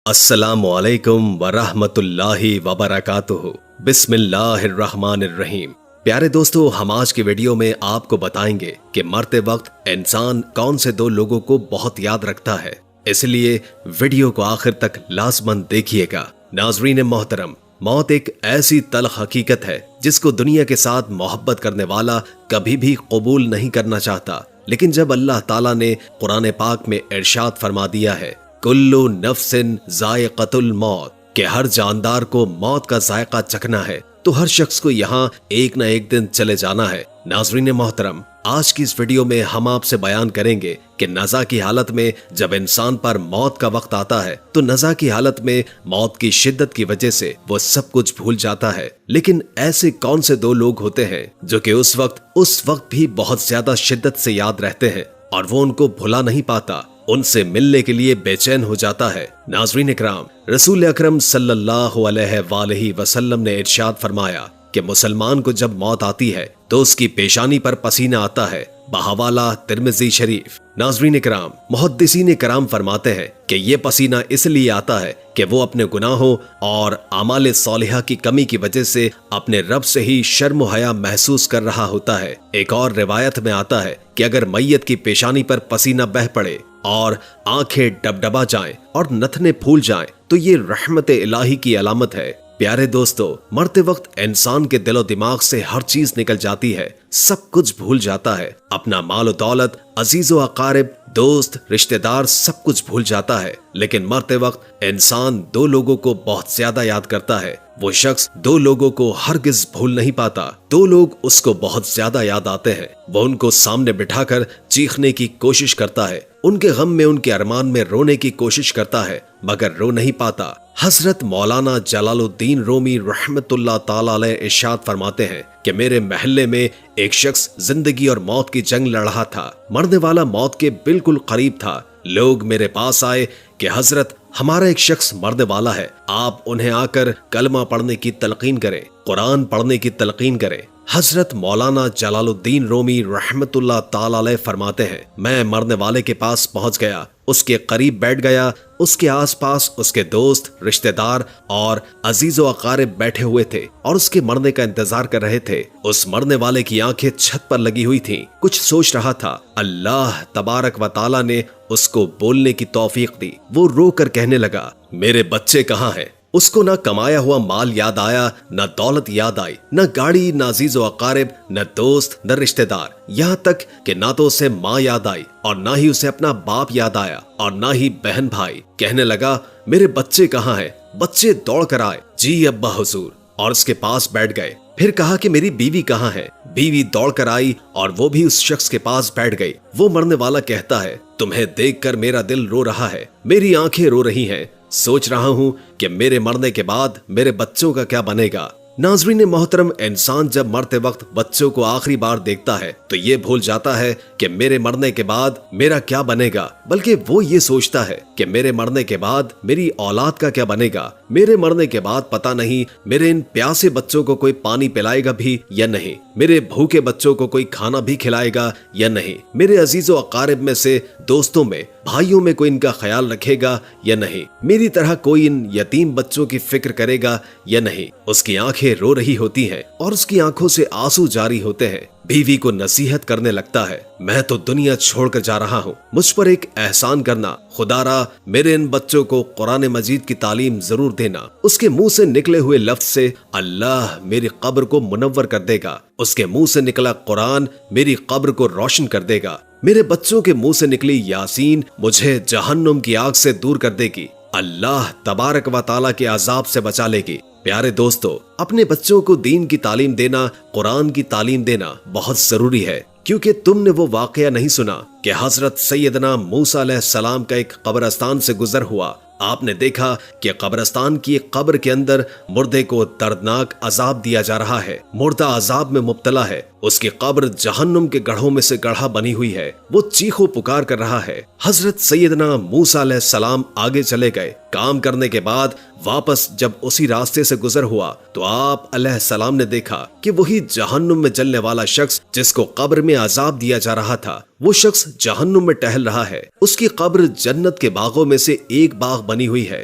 السلام علیکم ورحمۃ اللہ وبرکاتہ۔ بسم اللہ الرحمن الرحیم۔ پیارے دوستو، ہم آج کی ویڈیو میں آپ کو بتائیں گے کہ مرتے وقت انسان کون سے دو لوگوں کو بہت یاد رکھتا ہے، اس لیے ویڈیو کو آخر تک لازماً دیکھیے گا۔ ناظرین محترم، موت ایک ایسی تلخ حقیقت ہے جس کو دنیا کے ساتھ محبت کرنے والا کبھی بھی قبول نہیں کرنا چاہتا، لیکن جب اللہ تعالیٰ نے قرآن پاک میں ارشاد فرما دیا ہے کلو نفس ذائقۃ الموت، کہ ہر جاندار کو موت کا ذائقہ چکھنا ہے، تو ہر شخص کو یہاں ایک نہ ایک دن چلے جانا ہے۔ ناظرین محترم، آج کی اس ویڈیو میں ہم آپ سے بیان کریں گے کہ نزا کی حالت میں جب انسان پر موت کا وقت آتا ہے تو نزا کی حالت میں موت کی شدت کی وجہ سے وہ سب کچھ بھول جاتا ہے، لیکن ایسے کون سے دو لوگ ہوتے ہیں جو کہ اس وقت بھی بہت زیادہ شدت سے یاد رہتے ہیں اور وہ ان کو بھلا نہیں پاتا، ان سے ملنے کے لیے بے چین ہو جاتا ہے۔ ناظرین اکرام، رسول اکرم صلی اللہ علیہ وآلہ وسلم نے ارشاد فرمایا کہ مسلمان کو جب موت آتی ہے تو اس کی پیشانی پر پسینہ آتا ہے، بحوالہ ترمذی شریف۔ ناظرین اکرام، محدثین کرام فرماتے ہیں کہ یہ پسینہ اس لیے آتا ہے کہ وہ اپنے گناہوں اور اعمال صالحہ کی کمی کی وجہ سے اپنے رب سے ہی شرم و حیا محسوس کر رہا ہوتا ہے۔ ایک اور روایت میں آتا ہے کہ اگر میت کی پیشانی پر پسینہ بہہ پڑے اور آنکھیں ڈبڈبا جائیں اور نتنے پھول جائیں تو یہ رحمت الہی کی علامت ہے۔ پیارے دوستو، مرتے وقت انسان کے دل و دماغ سے ہر چیز نکل جاتی ہے، سب کچھ بھول جاتا ہے، اپنا مال و دولت، عزیز و اقارب، دوست، رشتہ دار، سب کچھ بھول جاتا ہے، لیکن مرتے وقت انسان دو لوگوں کو بہت زیادہ یاد کرتا ہے۔ وہ شخص دو لوگوں کو ہرگز بھول نہیں پاتا، دو لوگ اس کو بہت زیادہ یاد آتے ہیں۔ وہ ان کو سامنے بٹھا کر چیخنے کی کوشش کرتا ہے، ان کے غم میں، ان کے ارمان میں رونے کی کوشش کرتا ہے، مگر رو نہیں پاتا۔ حضرت مولانا جلال الدین رومی رحمت اللہ تعالی علیہ ارشاد فرماتے ہیں کہ میرے محلے میں ایک شخص زندگی اور موت کی جنگ لڑ رہا تھا، مرنے والا موت کے بالکل قریب تھا۔ لوگ میرے پاس آئے کہ حضرت، ہمارا ایک شخص مرنے والا ہے، آپ انہیں آ کر کلمہ پڑھنے کی تلقین کریں، قرآن پڑھنے کی تلقین کریں۔ حضرت مولانا جلال الدین رومی رحمت اللہ تعالی علیہ فرماتے ہیں، میں مرنے والے کے پاس پہنچ گیا، اس کے قریب بیٹھ گیا، اس کے آس پاس اس کے دوست، رشتہ دار اور عزیز و اقارب بیٹھے ہوئے تھے اور اس کے مرنے کا انتظار کر رہے تھے۔ اس مرنے والے کی آنکھیں چھت پر لگی ہوئی تھیں، کچھ سوچ رہا تھا۔ اللہ تبارک و تعالی نے اس کو بولنے کی توفیق دی۔ وہ رو کر کہنے لگا، میرے بچے کہاں ہیں؟ اس کو نہ کمایا ہوا مال یاد آیا، نہ دولت یاد آئی، نہ گاڑی، نہ عزیز و اقارب، نہ دوست، نہ رشتہ دار، یہاں تک کہ نہ تو اسے ماں یاد آئی اور نہ ہی اسے اپنا باپ یاد آیا اور نہ ہی بہن بھائی۔ کہنے لگا، میرے بچے کہاں ہیں؟ بچے دوڑ کر آئے، جی ابا حضور، اور اس کے پاس بیٹھ گئے۔ پھر کہا کہ میری بیوی کہاں ہے؟ بیوی دوڑ کر آئی اور وہ بھی اس شخص کے پاس بیٹھ گئی۔ وہ مرنے والا کہتا ہے، تمہیں دیکھ کر میرا دل رو رہا ہے، میری آنکھیں رو رہی ہیں، سوچ رہا ہوں کہ میرے مرنے کے بعد میرے بچوں کا کیا بنے گا۔ ناظرین محترم، انسان جب مرتے وقت بچوں کو آخری بار دیکھتا ہے تو یہ بھول جاتا ہے کہ میرے مرنے کے بعد میرا کیا بنے گا، بلکہ وہ یہ سوچتا ہے کہ میرے مرنے کے بعد میری اولاد کا کیا بنے گا، میرے مرنے کے بعد پتہ نہیں میرے ان پیاسے بچوں کو کوئی پانی پلائے گا بھی یا نہیں، میرے بھوکے بچوں کو کوئی کھانا بھی کھلائے گا یا نہیں، میرے عزیز و اقارب میں سے دوستوں میں، بھائیوں میں کوئی ان کا خیال رکھے گا یا نہیں، میری طرح کوئی ان یتیم بچوں کی فکر کرے گا یا نہیں۔ اس کی آنکھیں رو رہی ہوتی ہیں اور اس کی آنکھوں سے آنسو جاری ہوتے ہیں۔ بیوی کو نصیحت کرنے لگتا ہے، میں تو دنیا چھوڑ کر جا رہا ہوں، مجھ پر ایک احسان کرنا، خدا را میرے ان بچوں کو قرآن مجید کی تعلیم ضرور دینا۔ اس کے منہ سے نکلے ہوئے لفظ سے اللہ میری قبر کو منور کر دے گا، اس کے منہ سے نکلا قرآن میری قبر کو روشن کر دے گا، میرے بچوں کے منہ سے نکلی یاسین مجھے جہنم کی آگ سے دور کر دے گی، اللہ تبارک و تعالیٰ کے عذاب سے بچا لے گی۔ پیارے دوستو، اپنے بچوں کو دین کی تعلیم دینا، قرآن کی تعلیم دینا بہت ضروری ہے، کیونکہ تم نے وہ واقعہ نہیں سنا کہ حضرت سیدنا موسیٰ علیہ السلام کا ایک قبرستان سے گزر ہوا۔ آپ نے دیکھا کہ قبرستان کی ایک قبر کے اندر مردے کو دردناک عذاب دیا جا رہا ہے، مردہ عذاب میں مبتلا ہے، اس کی قبر جہنم کے گڑھوں میں سے گڑھا بنی ہوئی ہے، وہ چیخو پکار کر رہا ہے۔ حضرت سیدنا موسیٰ علیہ السلام آگے چلے گئے، کام کرنے کے بعد واپس جب اسی راستے سے گزر ہوا تو آپ علیہ السلام نے دیکھا کہ وہی جہنم میں جلنے والا شخص جس کو قبر میں عذاب دیا جا رہا تھا، وہ شخص جہنم میں ٹہل رہا ہے۔ اس کی قبر جنت کے باغوں میں سے ایک باغ بنی ہوئی ہے۔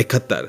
71।